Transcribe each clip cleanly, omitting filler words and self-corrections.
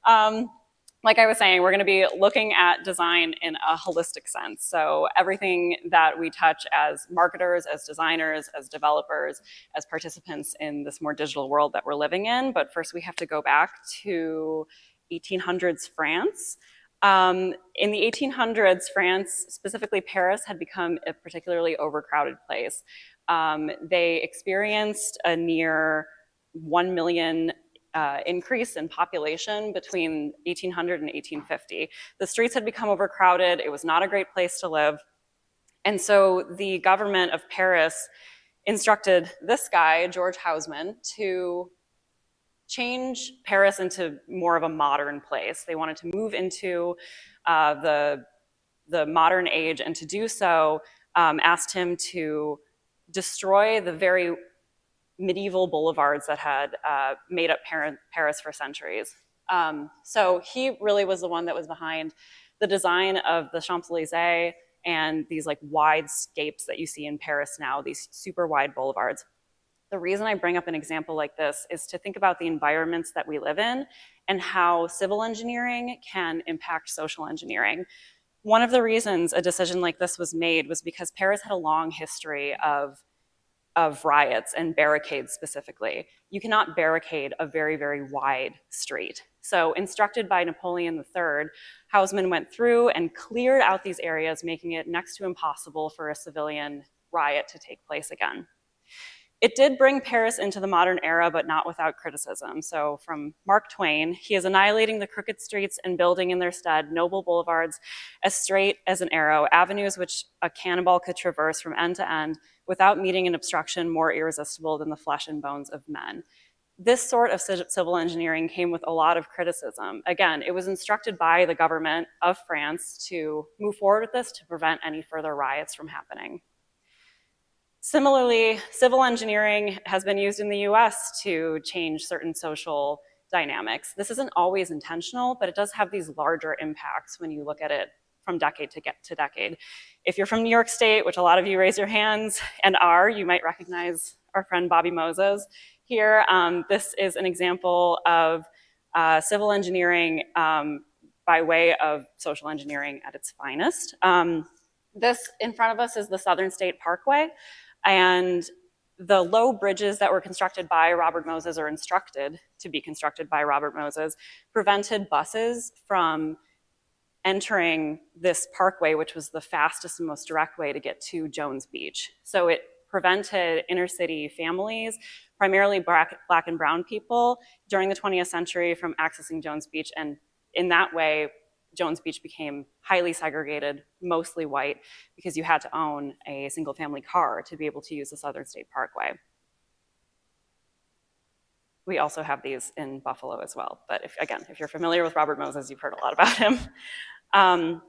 Like I was saying, we're going to be looking at design in a holistic sense. So everything that we touch as marketers, as designers, as developers, as participants in this more digital world that we're living in. But first we have to go back to 1800s France. In the 1800s, France, specifically Paris, had become a particularly overcrowded place. They experienced a near 1 million increase in population between 1800 and 1850. The streets had become overcrowded. It was not a great place to live. And so the government of Paris instructed this guy, George Haussmann, to change Paris into more of a modern place. They wanted to move into the modern age, and to do so, asked him to destroy the very medieval boulevards that had made up Paris for centuries. So he really was the one that was behind the design of the Champs-Élysées and these like wide scapes that you see in Paris now, these super wide boulevards. The reason I bring up an example like this is to think about the environments that we live in and how civil engineering can impact social engineering. One of the reasons a decision like this was made was because Paris had a long history of riots and barricades specifically. You cannot barricade a very, very wide street. So instructed by Napoleon III, Haussmann went through and cleared out these areas, making it next to impossible for a civilian riot to take place again. It did bring Paris into the modern era, but not without criticism. So from Mark Twain, he is annihilating the crooked streets and building in their stead noble boulevards as straight as an arrow, avenues which a cannonball could traverse from end to end without meeting an obstruction more irresistible than the flesh and bones of men. This sort of civil engineering came with a lot of criticism. Again, it was instructed by the government of France to move forward with this to prevent any further riots from happening. Similarly, civil engineering has been used in the US to change certain social dynamics. This isn't always intentional, but it does have these larger impacts when you look at it from decade to decade. If you're from New York State, which a lot of you raise your hands and are, you might recognize our friend Bobby Moses here. This is an example of civil engineering by way of social engineering at its finest. This in front of us is the Southern State Parkway. And the low bridges that were constructed by Robert Moses, or instructed to be constructed by Robert Moses, prevented buses from entering this parkway, which was the fastest and most direct way to get to Jones Beach. So it prevented inner city families, primarily Black and brown people, during the 20th century from accessing Jones Beach. And in that way, Jones Beach became highly segregated, mostly white, because you had to own a single family car to be able to use the Southern State Parkway. We also have these in Buffalo as well. But if you're familiar with Robert Moses, you've heard a lot about him.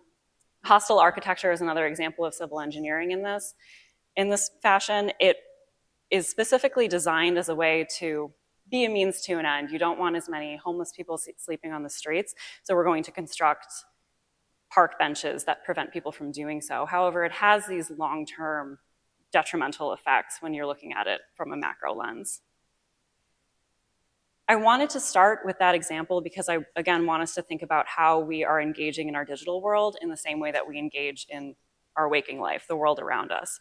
Hostile architecture is another example of civil engineering in this fashion. It is specifically designed as a way to be a means to an end. You don't want as many homeless people sleeping on the streets, so we're going to construct park benches that prevent people from doing so. However, it has these long-term detrimental effects when you're looking at it from a macro lens. I wanted to start with that example because I, again, want us to think about how we are engaging in our digital world in the same way that we engage in our waking life, the world around us.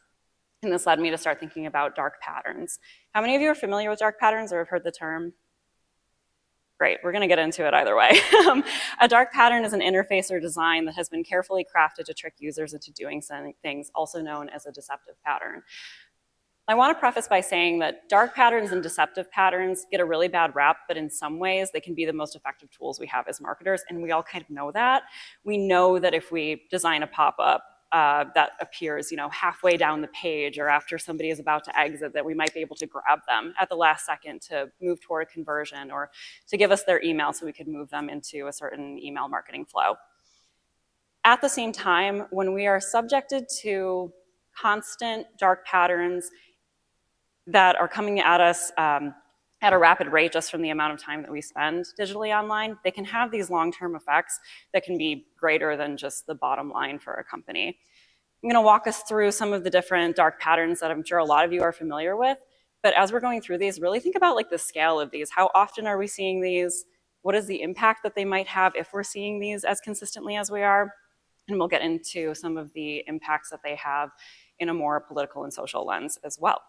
And this led me to start thinking about dark patterns. How many of you are familiar with dark patterns or have heard the term? Great, we're gonna get into it either way. A dark pattern is an interface or design that has been carefully crafted to trick users into doing some things, also known as a deceptive pattern. I wanna preface by saying that dark patterns and deceptive patterns get a really bad rap, but in some ways they can be the most effective tools we have as marketers, and we all kind of know that. We know that if we design a pop-up that appears, halfway down the page or after somebody is about to exit, that we might be able to grab them at the last second to move toward a conversion or to give us their email so we could move them into a certain email marketing flow. At the same time, when we are subjected to constant dark patterns that are coming at us at a rapid rate just from the amount of time that we spend digitally online, they can have these long-term effects that can be greater than just the bottom line for a company. I'm gonna walk us through some of the different dark patterns that I'm sure a lot of you are familiar with, but as we're going through these, really think about like the scale of these. How often are we seeing these? what is the impact that they might have if we're seeing these as consistently as we are, and we'll get into some of the impacts that they have in a more political and social lens as well.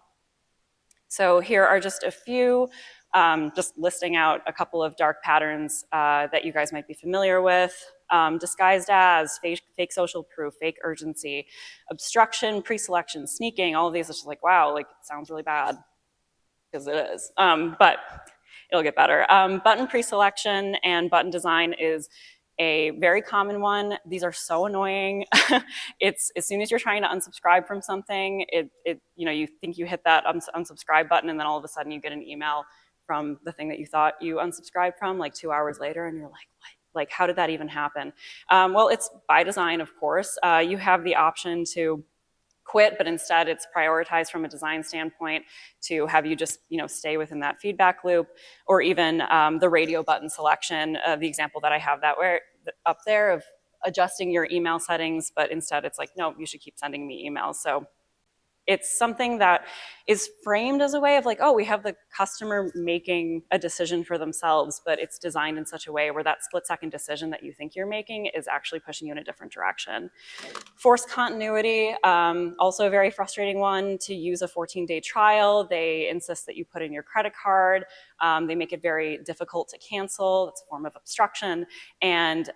So here are just a few, just listing out a couple of dark patterns that you guys might be familiar with. Disguised as, fake social proof, fake urgency, obstruction, pre-selection, sneaking, all of these are just like, wow, like it sounds really bad, because it is, but it'll get better. Button pre-selection and button design is a very common one. These are so annoying. It's as soon as you're trying to unsubscribe from something, you think you hit that unsubscribe button, and then all of a sudden you get an email from the thing that you thought you unsubscribed from like 2 hours later, and you're like, what? Like, how did that even happen? Well, it's by design, of course. You have the option to quit, but instead it's prioritized from a design standpoint to have you just stay within that feedback loop, or even the radio button selection, the example that I have that way up there of adjusting your email settings, but instead it's like, no, you should keep sending me emails. So it's something that is framed as a way of like, oh, we have the customer making a decision for themselves, but it's designed in such a way where that split-second decision that you think you're making is actually pushing you in a different direction. Forced continuity, also a very frustrating one. To use a 14-day trial, they insist that you put in your credit card. They make it very difficult to cancel. It's a form of obstruction. And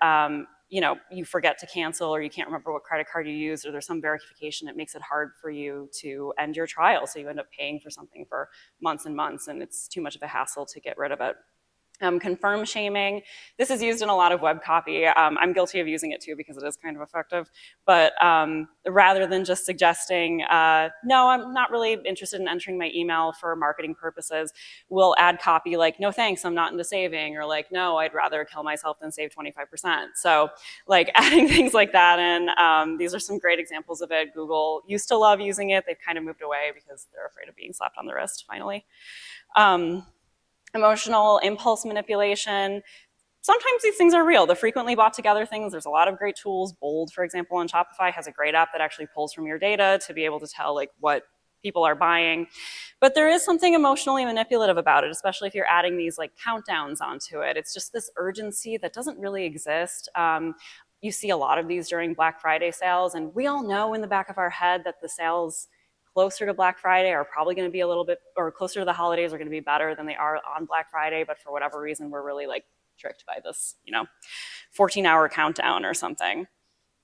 you forget to cancel, or you can't remember what credit card you used, or there's some verification that makes it hard for you to end your trial. So you end up paying for something for months and months, and it's too much of a hassle to get rid of it. Confirm shaming. This is used in a lot of web copy. I'm guilty of using it too because it is kind of effective. But rather than just suggesting, no, I'm not really interested in entering my email for marketing purposes, we'll add copy like, no thanks, I'm not into saving, or like, no, I'd rather kill myself than save 25%. So like adding things like that in. These are some great examples of it. Google used to love using it. They've kind of moved away because they're afraid of being slapped on the wrist finally. Emotional impulse manipulation. Sometimes these things are real. The frequently bought together things, there's a lot of great tools. Bold, for example, on Shopify has a great app that actually pulls from your data to be able to tell like what people are buying. But there is something emotionally manipulative about it, especially if you're adding these like countdowns onto it. It's just this urgency that doesn't really exist. You see a lot of these during Black Friday sales, and we all know in the back of our head that the sales closer to Black Friday are probably going to be a little bit, or closer to the holidays are going to be better than they are on Black Friday, but for whatever reason, we're really like tricked by this, 14-hour countdown or something.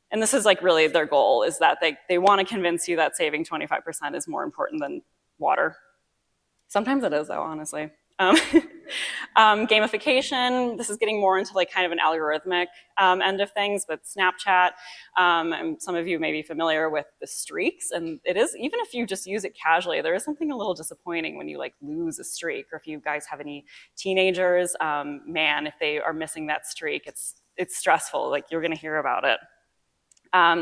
And this is like really their goal, is that they want to convince you that saving 25% is more important than water. Sometimes it is though, honestly. Gamification, this is getting more into like kind of an algorithmic end of things, but Snapchat, and some of you may be familiar with the streaks, and it is, even if you just use it casually, there is something a little disappointing when you like lose a streak, or if you guys have any teenagers, man, if they are missing that streak, it's stressful, like you're gonna hear about it.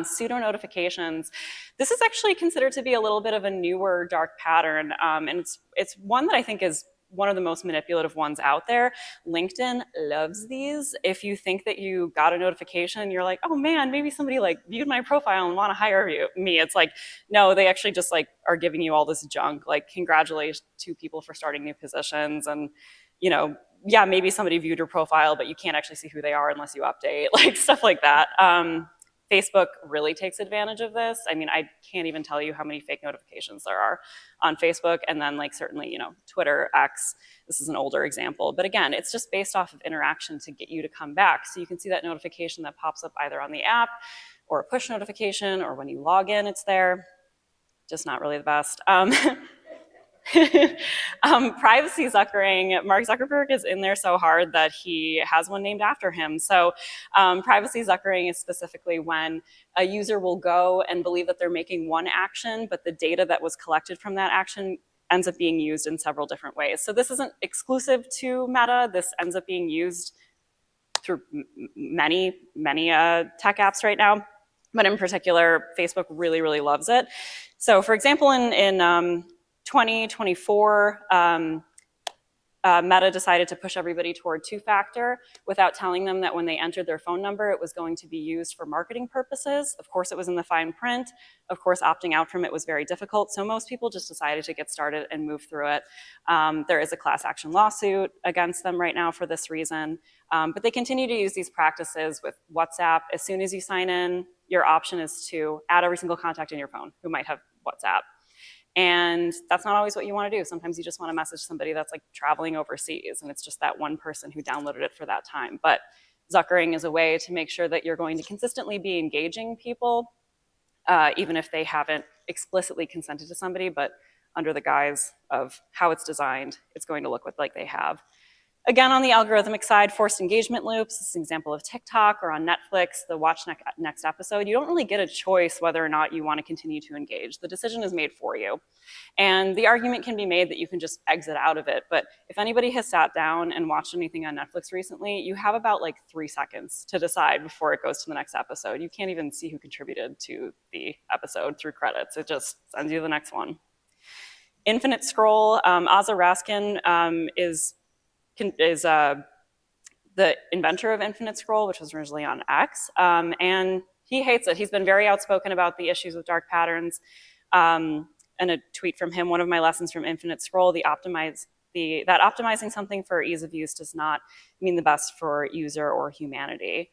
Pseudo notifications. This is actually considered to be a little bit of a newer dark pattern, and it's one that I think is one of the most manipulative ones out there. LinkedIn loves these. If you think that you got a notification, you're like, oh man, maybe somebody like viewed my profile and want to hire me. It's like, no, they actually just like are giving you all this junk. Like, congratulations to people for starting new positions, and yeah, maybe somebody viewed your profile, but you can't actually see who they are unless you update, like stuff like that. Facebook really takes advantage of this. I mean, I can't even tell you how many fake notifications there are on Facebook, and then like certainly, Twitter, X, this is an older example. But again, it's just based off of interaction to get you to come back. So you can see that notification that pops up either on the app or a push notification, or when you log in, it's there. Just not really the best. Privacy zuckering. Mark Zuckerberg is in there so hard that he has one named after him. So privacy zuckering is specifically when a user will go and believe that they're making one action, but the data that was collected from that action ends up being used in several different ways. So this isn't exclusive to Meta. This ends up being used through many tech apps right now. But in particular, Facebook really, really loves it. So for example, in 2024, Meta decided to push everybody toward two-factor without telling them that when they entered their phone number, it was going to be used for marketing purposes. Of course, it was in the fine print. Of course, opting out from it was very difficult. So most people just decided to get started and move through it. There is a class action lawsuit against them right now for this reason. But they continue to use these practices with WhatsApp. As soon as you sign in, your option is to add every single contact in your phone who might have WhatsApp. And that's not always what you want to do. Sometimes you just want to message somebody that's like traveling overseas and it's just that one person who downloaded it for that time. But Zuckering is a way to make sure that you're going to consistently be engaging people, even if they haven't explicitly consented to somebody, but under the guise of how it's designed, it's going to look like they have. Again, on the algorithmic side, forced engagement loops. This is an example of TikTok or on Netflix, the watch next episode. You don't really get a choice whether or not you want to continue to engage. The decision is made for you. And the argument can be made that you can just exit out of it. But if anybody has sat down and watched anything on Netflix recently, you have about like 3 seconds to decide before it goes to the next episode. You can't even see who contributed to the episode through credits. It just sends you to the next one. Infinite scroll. Ozza Raskin is the inventor of infinite scroll, which was originally on X, and he hates it. He's been very outspoken about the issues with dark patterns. And a tweet from him, one of my lessons from infinite scroll, that optimizing something for ease of use does not mean the best for user or humanity.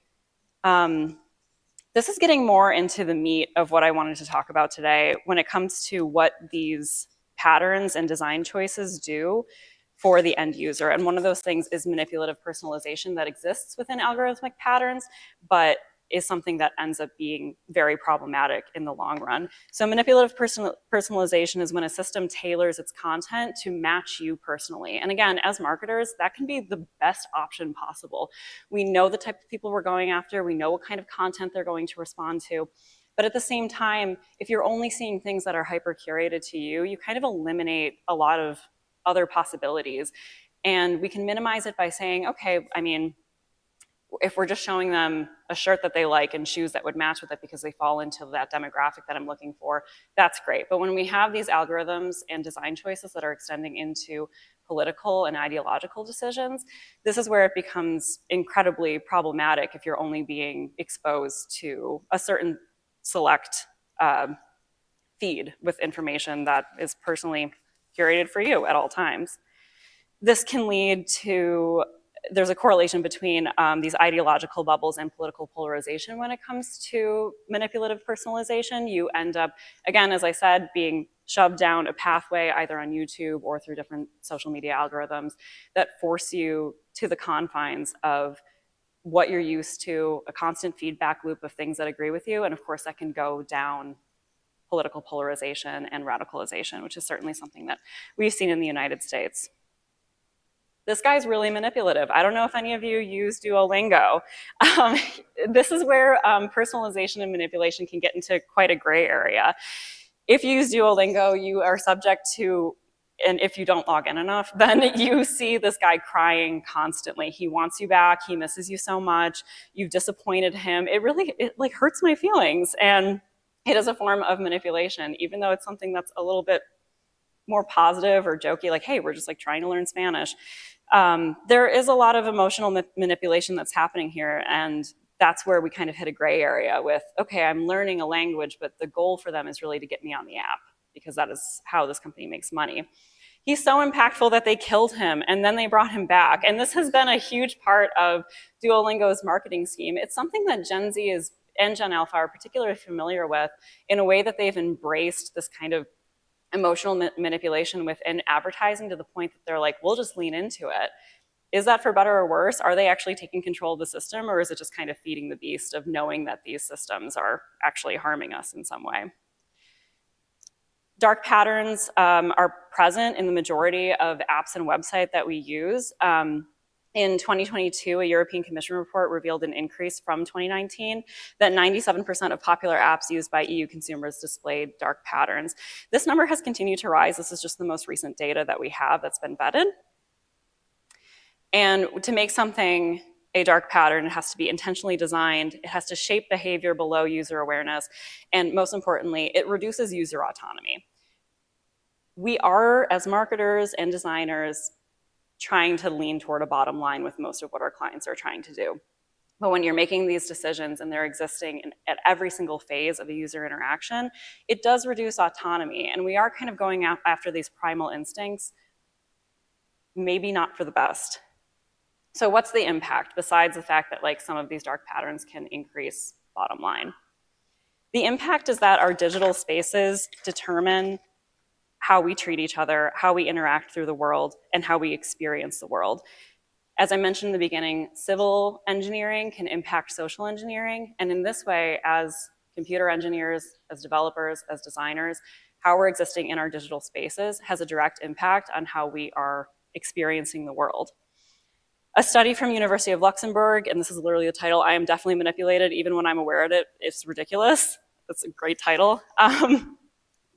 This is getting more into the meat of what I wanted to talk about today when it comes to what these patterns and design choices do for the end user. And one of those things is manipulative personalization that exists within algorithmic patterns, but is something that ends up being very problematic in the long run. So manipulative personalization is when a system tailors its content to match you personally. And again, as marketers, that can be the best option possible. We know the type of people we're going after, we know what kind of content they're going to respond to. But at the same time, if you're only seeing things that are hyper curated to you, you kind of eliminate a lot of other possibilities. And we can minimize it by saying, okay, I mean, if we're just showing them a shirt that they like and shoes that would match with it because they fall into that demographic that I'm looking for, that's great. But when we have these algorithms and design choices that are extending into political and ideological decisions, this is where it becomes incredibly problematic if you're only being exposed to a certain select feed with information that is personally curated for you at all times. This can lead to, there's a correlation between these ideological bubbles and political polarization when it comes to manipulative personalization. You end up, again, as I said, being shoved down a pathway either on YouTube or through different social media algorithms that force you to the confines of what you're used to, a constant feedback loop of things that agree with you. And of course, that can go down political polarization and radicalization, which is certainly something that we've seen in the United States. This guy's really manipulative. I don't know if any of you use Duolingo. This is where personalization and manipulation can get into quite a gray area. If you use Duolingo, you are subject to, and if you don't log in enough, then you see this guy crying constantly. He wants you back, he misses you so much, you've disappointed him. It like hurts my feelings. And it is a form of manipulation, even though it's something that's a little bit more positive or jokey, like, hey, we're just like trying to learn Spanish. There is a lot of emotional manipulation that's happening here, and that's where we kind of hit a gray area with, okay, I'm learning a language, but the goal for them is really to get me on the app, because that is how this company makes money. He's so impactful that they killed him, and then they brought him back. And this has been a huge part of Duolingo's marketing scheme. It's something that Gen Z and Gen Alpha are particularly familiar with in a way that they've embraced this kind of emotional manipulation within advertising to the point that they're like, we'll just lean into it. Is that for better or worse? Are they actually taking control of the system, or is it just kind of feeding the beast of knowing that these systems are actually harming us in some way? Dark patterns are present in the majority of apps and websites that we use. In 2022, a European Commission report revealed an increase from 2019 that 97% of popular apps used by EU consumers displayed dark patterns. This number has continued to rise. This is just the most recent data that we have that's been vetted. And to make something a dark pattern, it has to be intentionally designed, it has to shape behavior below user awareness, and most importantly, it reduces user autonomy. We are, as marketers and designers, trying to lean toward a bottom line with most of what our clients are trying to do. But when you're making these decisions and they're existing at every single phase of a user interaction, it does reduce autonomy. And we are kind of going after these primal instincts, maybe not for the best. So what's the impact besides the fact that like some of these dark patterns can increase bottom line? The impact is that our digital spaces determine how we treat each other, how we interact through the world, and how we experience the world. As I mentioned in the beginning, civil engineering can impact social engineering. And in this way, as computer engineers, as developers, as designers, how we're existing in our digital spaces has a direct impact on how we are experiencing the world. A study from University of Luxembourg, and this is literally the title, "I am definitely manipulated, even when I'm aware of it, it's ridiculous." That's a great title.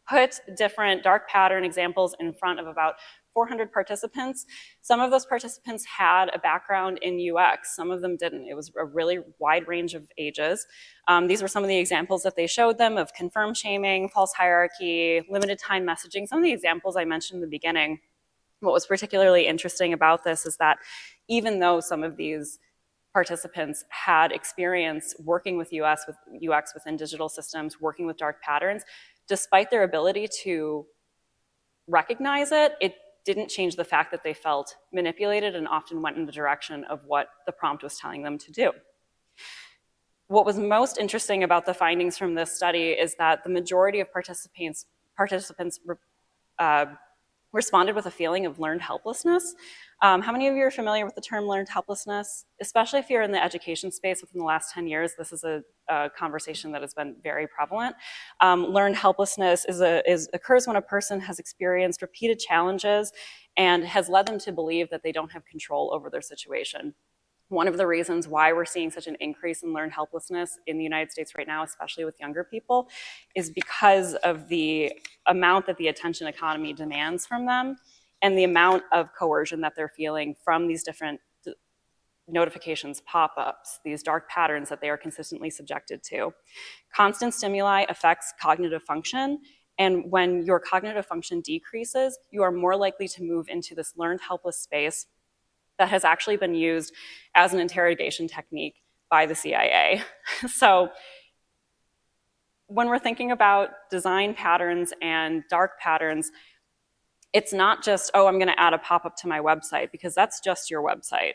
Put different dark pattern examples in front of about 400 participants. Some of those participants had a background in UX, some of them didn't. It was a really wide range of ages. These were some of the examples that they showed them of confirm shaming, false hierarchy, limited time messaging, some of the examples I mentioned in the beginning. What was particularly interesting about this is that even though some of these participants had experience working with UX within digital systems, working with dark patterns, despite their ability to recognize it, it didn't change the fact that they felt manipulated and often went in the direction of what the prompt was telling them to do. What was most interesting about the findings from this study is that the majority of participants responded with a feeling of learned helplessness. How many of you are familiar with the term learned helplessness? Especially if you're in the education space within the last 10 years, this is a conversation that has been very prevalent. Learned helplessness occurs when a person has experienced repeated challenges and has led them to believe that they don't have control over their situation. One of the reasons why we're seeing such an increase in learned helplessness in the United States right now, especially with younger people, is because of the amount that the attention economy demands from them and the amount of coercion that they're feeling from these different notifications, pop-ups, these dark patterns that they are consistently subjected to. Constant stimuli affects cognitive function, and when your cognitive function decreases, you are more likely to move into this learned helpless space that has actually been used as an interrogation technique by the CIA. So when we're thinking about design patterns and dark patterns, it's not just, oh, I'm gonna add a pop-up to my website, because that's just your website.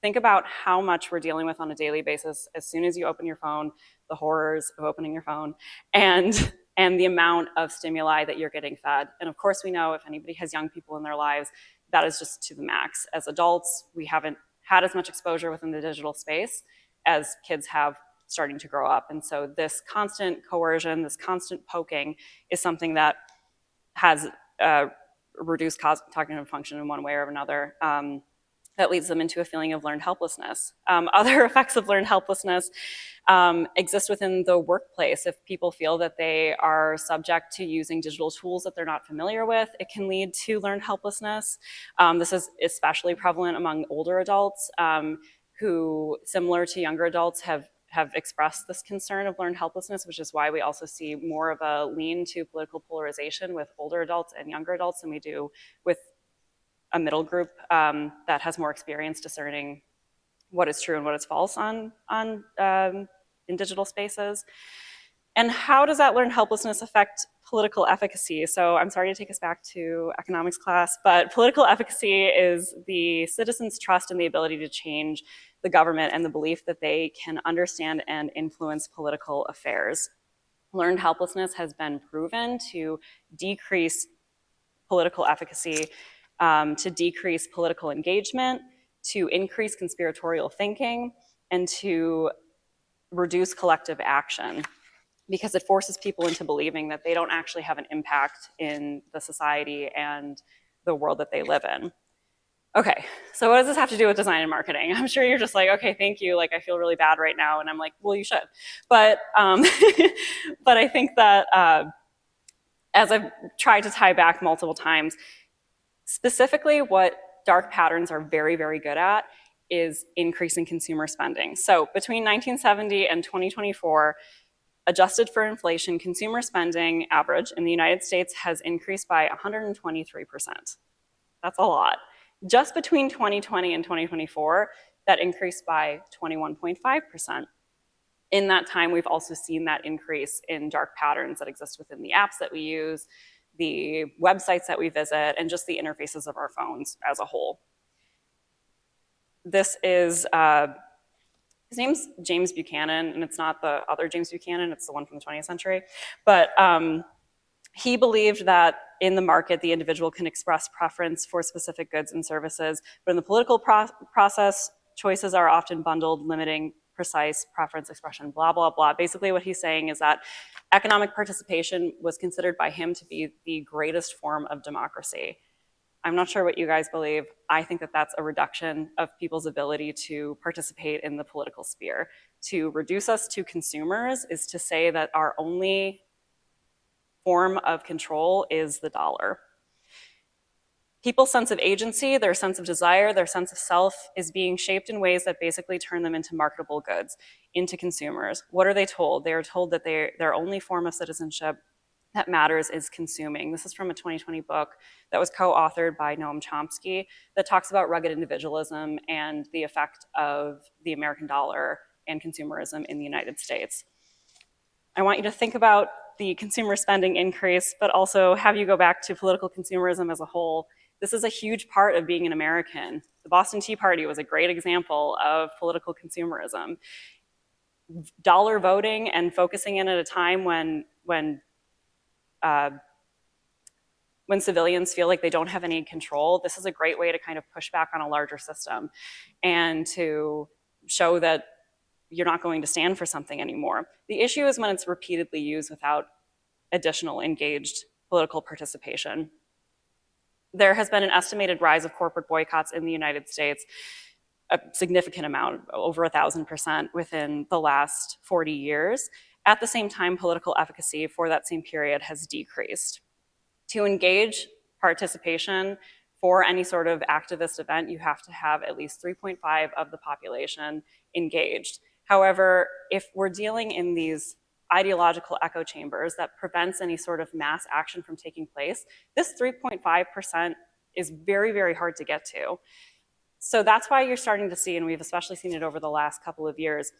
Think about how much we're dealing with on a daily basis as soon as you open your phone, the horrors of opening your phone, and the amount of stimuli that you're getting fed. And of course, we know if anybody has young people in their lives, that is just to the max. As adults, we haven't had as much exposure within the digital space as kids have starting to grow up. And so this constant coercion, this constant poking is something that has reduced cognitive function in one way or another. That leads them into a feeling of learned helplessness. Other effects of learned helplessness exist within the workplace. If people feel that they are subject to using digital tools that they're not familiar with, it can lead to learned helplessness. This is especially prevalent among older adults who, similar to younger adults, have expressed this concern of learned helplessness, which is why we also see more of a lean to political polarization with older adults and younger adults than we do with a middle group that has more experience discerning what is true and what is false in digital spaces. And how does that learned helplessness affect political efficacy? So I'm sorry to take us back to economics class, but political efficacy is the citizens' trust in the ability to change the government and the belief that they can understand and influence political affairs. Learned helplessness has been proven to decrease political efficacy, to decrease political engagement, to increase conspiratorial thinking, and to reduce collective action, because it forces people into believing that they don't actually have an impact in the society and the world that they live in. Okay, so what does this have to do with design and marketing? I'm sure you're just like, okay, thank you, like I feel really bad right now, and I'm like, well, you should. But, but I think that as I've tried to tie back multiple times, specifically what dark patterns are very, very good at is increasing consumer spending. So between 1970 and 2024, adjusted for inflation, consumer spending average in the United States has increased by 123%. That's a lot. Just between 2020 and 2024, that increased by 21.5%. In that time, we've also seen that increase in dark patterns that exist within the apps that we use, the websites that we visit, and just the interfaces of our phones as a whole. This is, his name's James Buchanan, and it's not the other James Buchanan, it's the one from the 20th century. But he believed that in the market, the individual can express preference for specific goods and services, but in the political process, choices are often bundled, limiting precise preference expression, blah, blah, blah. Basically what he's saying is that economic participation was considered by him to be the greatest form of democracy. I'm not sure what you guys believe. I think that that's a reduction of people's ability to participate in the political sphere. To reduce us to consumers is to say that our only form of control is the dollar. People's sense of agency, their sense of desire, their sense of self is being shaped in ways that basically turn them into marketable goods, into consumers. What are they told? They are told that their only form of citizenship that matters is consuming. This is from a 2020 book that was co-authored by Noam Chomsky that talks about rugged individualism and the effect of the American dollar and consumerism in the United States. I want you to think about the consumer spending increase, but also have you go back to political consumerism as a whole. This is a huge part of being an American. The Boston Tea Party was a great example of political consumerism. Dollar voting and focusing in at a time when civilians feel like they don't have any control, this is a great way to kind of push back on a larger system and to show that you're not going to stand for something anymore. The issue is when it's repeatedly used without additional engaged political participation. There has been an estimated rise of corporate boycotts in the United States, a significant amount, over 1,000% within the last 40 years. At the same time, political efficacy for that same period has decreased. To engage participation for any sort of activist event, you have to have at least 3.5 of the population engaged. However, if we're dealing in these ideological echo chambers that prevents any sort of mass action from taking place, this 3.5% is very, very hard to get to. So that's why you're starting to see, and we've especially seen it over the last couple of years,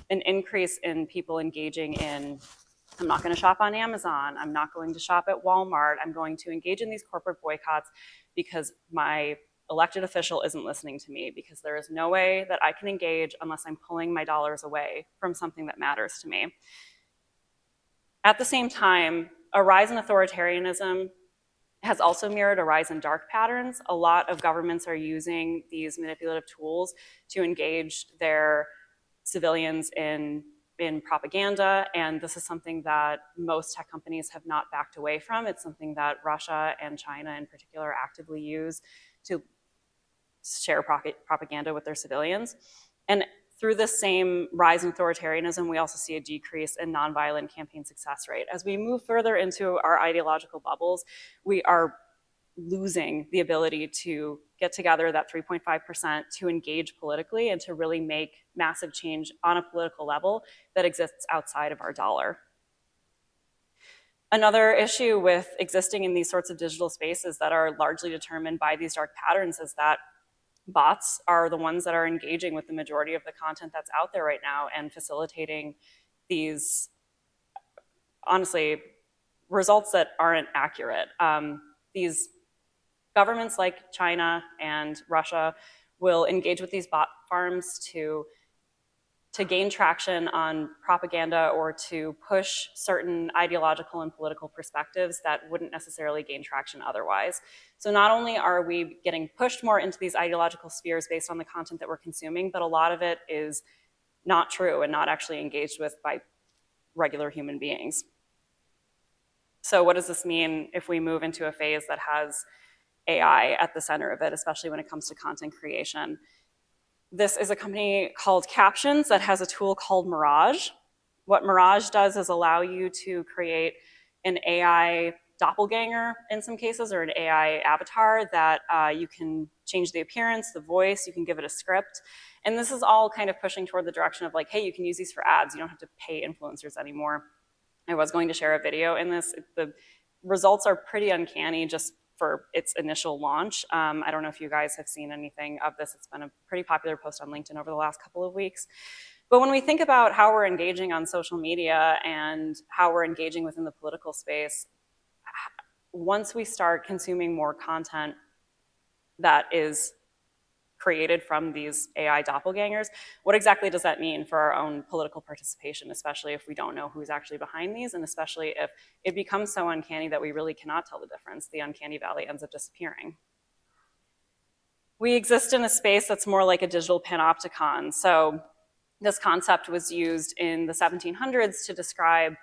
an increase in people engaging in, I'm not going to shop on Amazon, I'm not going to shop at Walmart, I'm going to engage in these corporate boycotts because my elected official isn't listening to me, because there is no way that I can engage unless I'm pulling my dollars away from something that matters to me. At the same time, a rise in authoritarianism has also mirrored a rise in dark patterns. A lot of governments are using these manipulative tools to engage their civilians in propaganda, and this is something that most tech companies have not backed away from. It's something that Russia and China in particular actively use to share propaganda with their civilians. And through this same rise in authoritarianism, we also see a decrease in nonviolent campaign success rate. As we move further into our ideological bubbles, we are losing the ability to get together that 3.5% to engage politically and to really make massive change on a political level that exists outside of our dollar. Another issue with existing in these sorts of digital spaces that are largely determined by these dark patterns is that bots are the ones that are engaging with the majority of the content that's out there right now and facilitating these, honestly, results that aren't accurate. These governments like China and Russia will engage with these bot farms to gain traction on propaganda or to push certain ideological and political perspectives that wouldn't necessarily gain traction otherwise. So not only are we getting pushed more into these ideological spheres based on the content that we're consuming, but a lot of it is not true and not actually engaged with by regular human beings. So what does this mean if we move into a phase that has AI at the center of it, especially when it comes to content creation? This is a company called Captions that has a tool called Mirage. What Mirage does is allow you to create an AI doppelganger in some cases, or an AI avatar that you can change the appearance, the voice, you can give it a script. And this is all kind of pushing toward the direction of like, hey, you can use these for ads. You don't have to pay influencers anymore. I was going to share a video in this. The results are pretty uncanny just for its initial launch. I don't know if you guys have seen anything of this. It's been a pretty popular post on LinkedIn over the last couple of weeks. But when we think about how we're engaging on social media and how we're engaging within the political space, once we start consuming more content that is created from these AI doppelgangers, what exactly does that mean for our own political participation, especially if we don't know who's actually behind these, and especially if it becomes so uncanny that we really cannot tell the difference? The uncanny valley ends up disappearing. We exist in a space that's more like a digital panopticon. So this concept was used in the 1700s to describe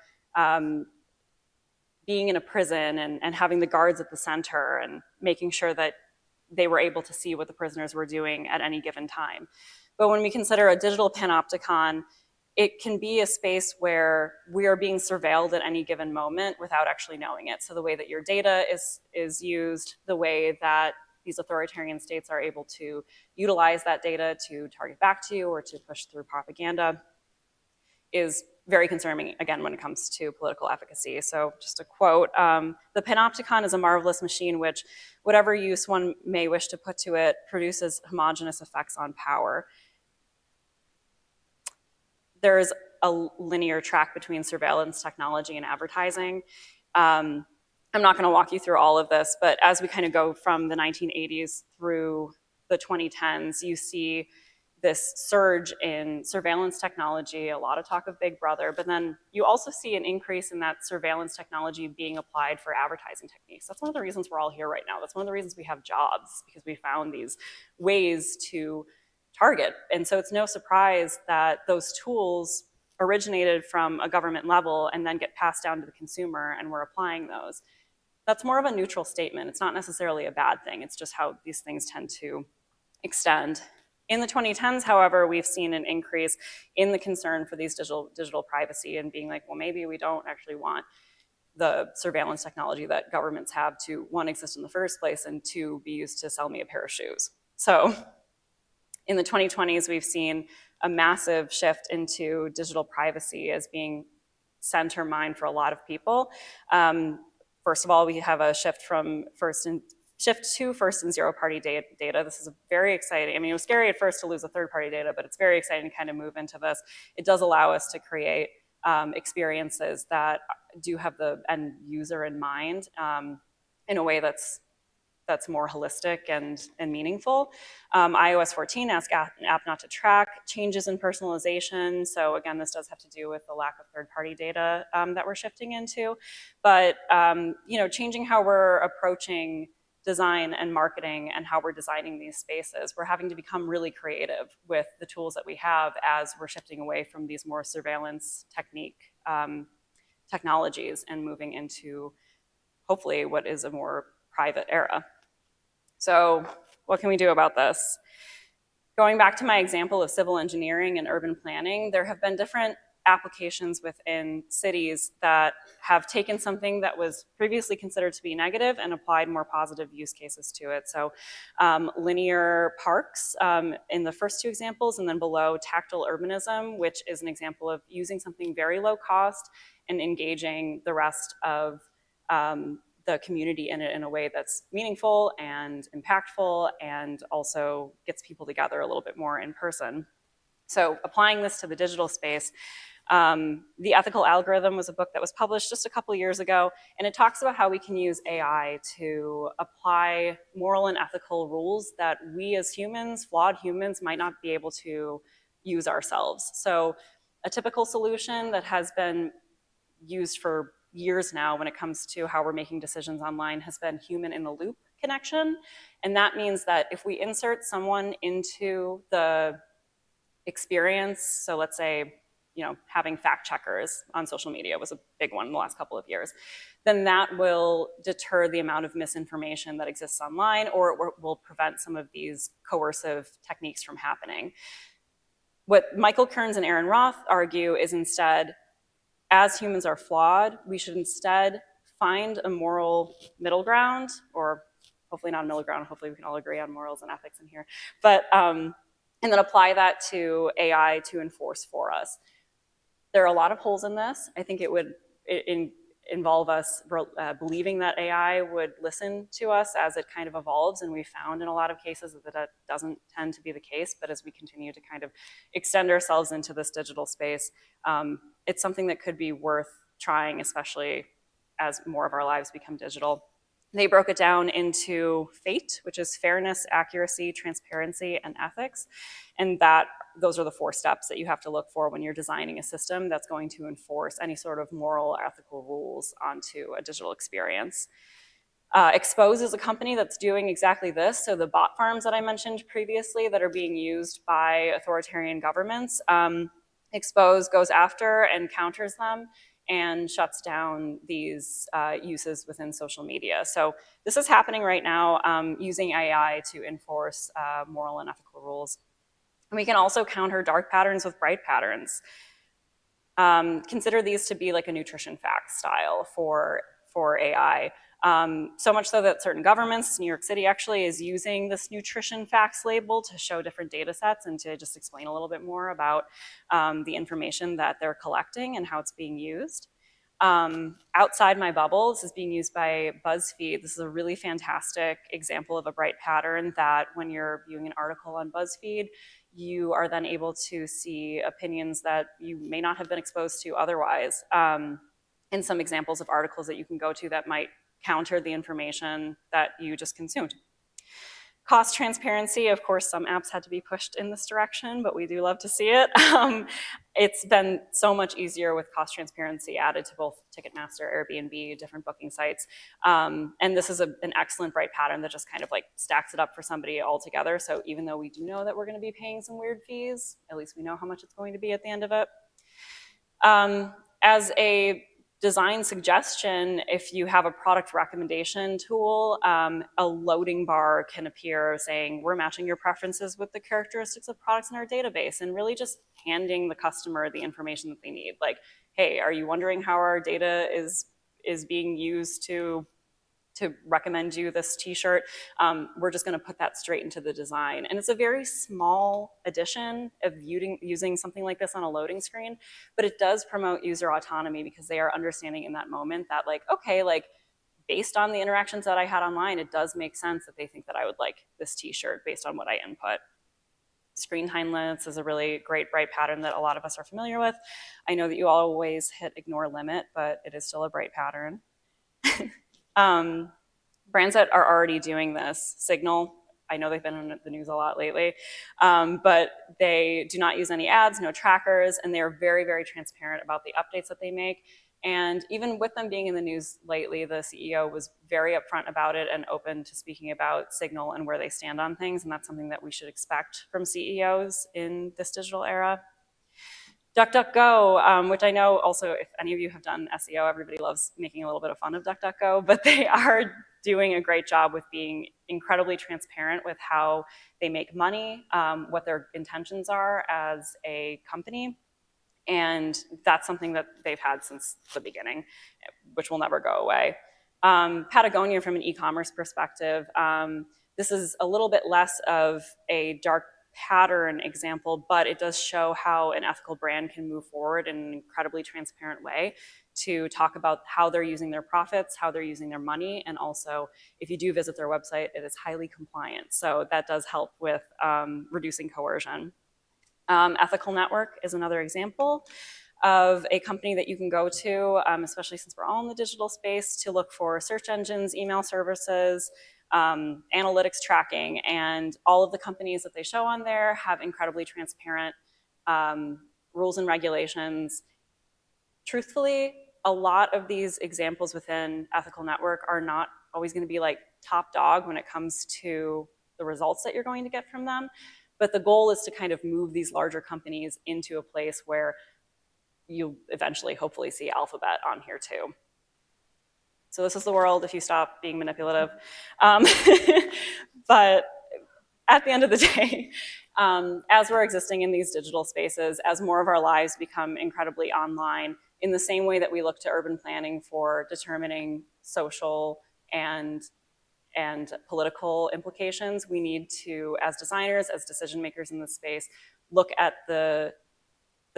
being in a prison and having the guards at the center and making sure that they were able to see what the prisoners were doing at any given time. But when we consider a digital panopticon, it can be a space where we are being surveilled at any given moment without actually knowing it. So the way that your data is used, the way that these authoritarian states are able to utilize that data to target back to you or to push through propaganda is very concerning, again, when it comes to political efficacy. So just a quote, the panopticon is a marvelous machine which, whatever use one may wish to put to it, produces homogeneous effects on power. There's a linear track between surveillance technology and advertising. I'm not gonna walk you through all of this, but as we kind of go from the 1980s through the 2010s, you see this surge in surveillance technology, a lot of talk of Big Brother, but then you also see an increase in that surveillance technology being applied for advertising techniques. That's one of the reasons we're all here right now. That's one of the reasons we have jobs, because we found these ways to target. And so it's no surprise that those tools originated from a government level and then get passed down to the consumer, and we're applying those. That's more of a neutral statement. It's not necessarily a bad thing. It's just how these things tend to extend. In the 2010s, however, we've seen an increase in the concern for these digital privacy and being like, well, maybe we don't actually want the surveillance technology that governments have to, one, exist in the first place, and two, be used to sell me a pair of shoes. So in the 2020s, we've seen a massive shift into digital privacy as being center mind for a lot of people. First of all, we have a shift from shift to first and zero party data. This is a very exciting, I mean, it was scary at first to lose the third party data, but it's very exciting to kind of move into this. It does allow us to create experiences that do have the end user in mind in a way that's more holistic and meaningful. iOS 14 asks app not to track changes in personalization. So again, this does have to do with the lack of third-party data that we're shifting into. But changing how we're approaching design and marketing and how we're designing these spaces, we're having to become really creative with the tools that we have as we're shifting away from these more surveillance technologies and moving into hopefully what is a more private era. So what can we do about this? Going back to my example of civil engineering and urban planning, there have been different applications within cities that have taken something that was previously considered to be negative and applied more positive use cases to it. So linear parks in the first two examples, and then below tactile urbanism, which is an example of using something very low cost and engaging the rest of the community in it in a way that's meaningful and impactful and also gets people together a little bit more in person. So applying this to the digital space, The Ethical Algorithm was a book that was published just a couple of years ago, and it talks about how we can use AI to apply moral and ethical rules that we as humans, flawed humans, might not be able to use ourselves. So a typical solution that has been used for years now when it comes to how we're making decisions online has been human in the loop connection. And that means that if we insert someone into the experience, so let's say, having fact checkers on social media was a big one in the last couple of years, then that will deter the amount of misinformation that exists online, or it will prevent some of these coercive techniques from happening. What Michael Kearns and Aaron Roth argue is instead, as humans are flawed, we should instead find a moral middle ground, or hopefully not a middle ground, hopefully we can all agree on morals and ethics in here, but and then apply that to AI to enforce for us. There are a lot of holes in this. I think it would involve us believing that AI would listen to us as it kind of evolves, and we found in a lot of cases that that doesn't tend to be the case. But as we continue to kind of extend ourselves into this digital space, it's something that could be worth trying, especially as more of our lives become digital. They broke it down into FATE, which is fairness, accuracy, transparency, and ethics. And those are the 4 steps that you have to look for when you're designing a system that's going to enforce any sort of moral or ethical rules onto a digital experience. Expose is a company that's doing exactly this. So the bot farms that I mentioned previously that are being used by authoritarian governments, Expose goes after and counters them and shuts down these uses within social media. So this is happening right now using AI to enforce moral and ethical rules. And we can also counter dark patterns with bright patterns. Consider these to be like a nutrition fact style for AI. So much so that certain governments, New York City actually is using this nutrition facts label to show different data sets and to just explain a little bit more about the information that they're collecting and how it's being used. Outside my bubble, this is being used by BuzzFeed. This is a really fantastic example of a bright pattern that when you're viewing an article on BuzzFeed, you are then able to see opinions that you may not have been exposed to otherwise. And some examples of articles that you can go to that might counter the information that you just consumed. Cost transparency, of course, some apps had to be pushed in this direction, but we do love to see it. It's been so much easier with cost transparency added to both Ticketmaster, Airbnb, different booking sites. And this is an excellent bright pattern that just kind of like stacks it up for somebody altogether. So even though we do know that we're going to be paying some weird fees, at least we know how much it's going to be at the end of it. As a design suggestion, if you have a product recommendation tool, a loading bar can appear saying, we're matching your preferences with the characteristics of products in our database, and really just handing the customer the information that they need. Like, hey, are you wondering how our data is being used to recommend you this t-shirt? We're just gonna put that straight into the design. And it's a very small addition of using something like this on a loading screen, but it does promote user autonomy because they are understanding in that moment that like, okay, like based on the interactions that I had online, it does make sense that they think that I would like this t-shirt based on what I input. Screen time limits is a really great bright pattern that a lot of us are familiar with. I know that you always hit ignore limit, but it is still a bright pattern. Brands that are already doing this, Signal, I know they've been in the news a lot lately, but they do not use any ads, no trackers, and they're very, very transparent about the updates that they make. And even with them being in the news lately, the CEO was very upfront about it and open to speaking about Signal and where they stand on things, and that's something that we should expect from CEOs in this digital era. DuckDuckGo, which I know also if any of you have done SEO, everybody loves making a little bit of fun of DuckDuckGo, but they are doing a great job with being incredibly transparent with how they make money, what their intentions are as a company. And that's something that they've had since the beginning, which will never go away. Patagonia, from an e-commerce perspective, this is a little bit less of a dark pattern example, but it does show how an ethical brand can move forward in an incredibly transparent way to talk about how they're using their profits, how they're using their money, and also if you do visit their website, it is highly compliant. So that does help with reducing coercion. Ethical Network is another example of a company that you can go to, especially since we're all in the digital space, to look for search engines, email services, analytics tracking, and all of the companies that they show on there have incredibly transparent rules and regulations. Truthfully, a lot of these examples within Ethical Network are not always going to be like top dog when it comes to the results that you're going to get from them. But the goal is to kind of move these larger companies into a place where you'll eventually hopefully see Alphabet on here too. So this is the world if you stop being manipulative. But at the end of the day, as we're existing in these digital spaces, as more of our lives become incredibly online, in the same way that we look to urban planning for determining social and political implications, we need to, as designers, as decision makers in this space, look at the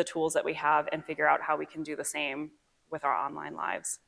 tools that we have and figure out how we can do the same with our online lives.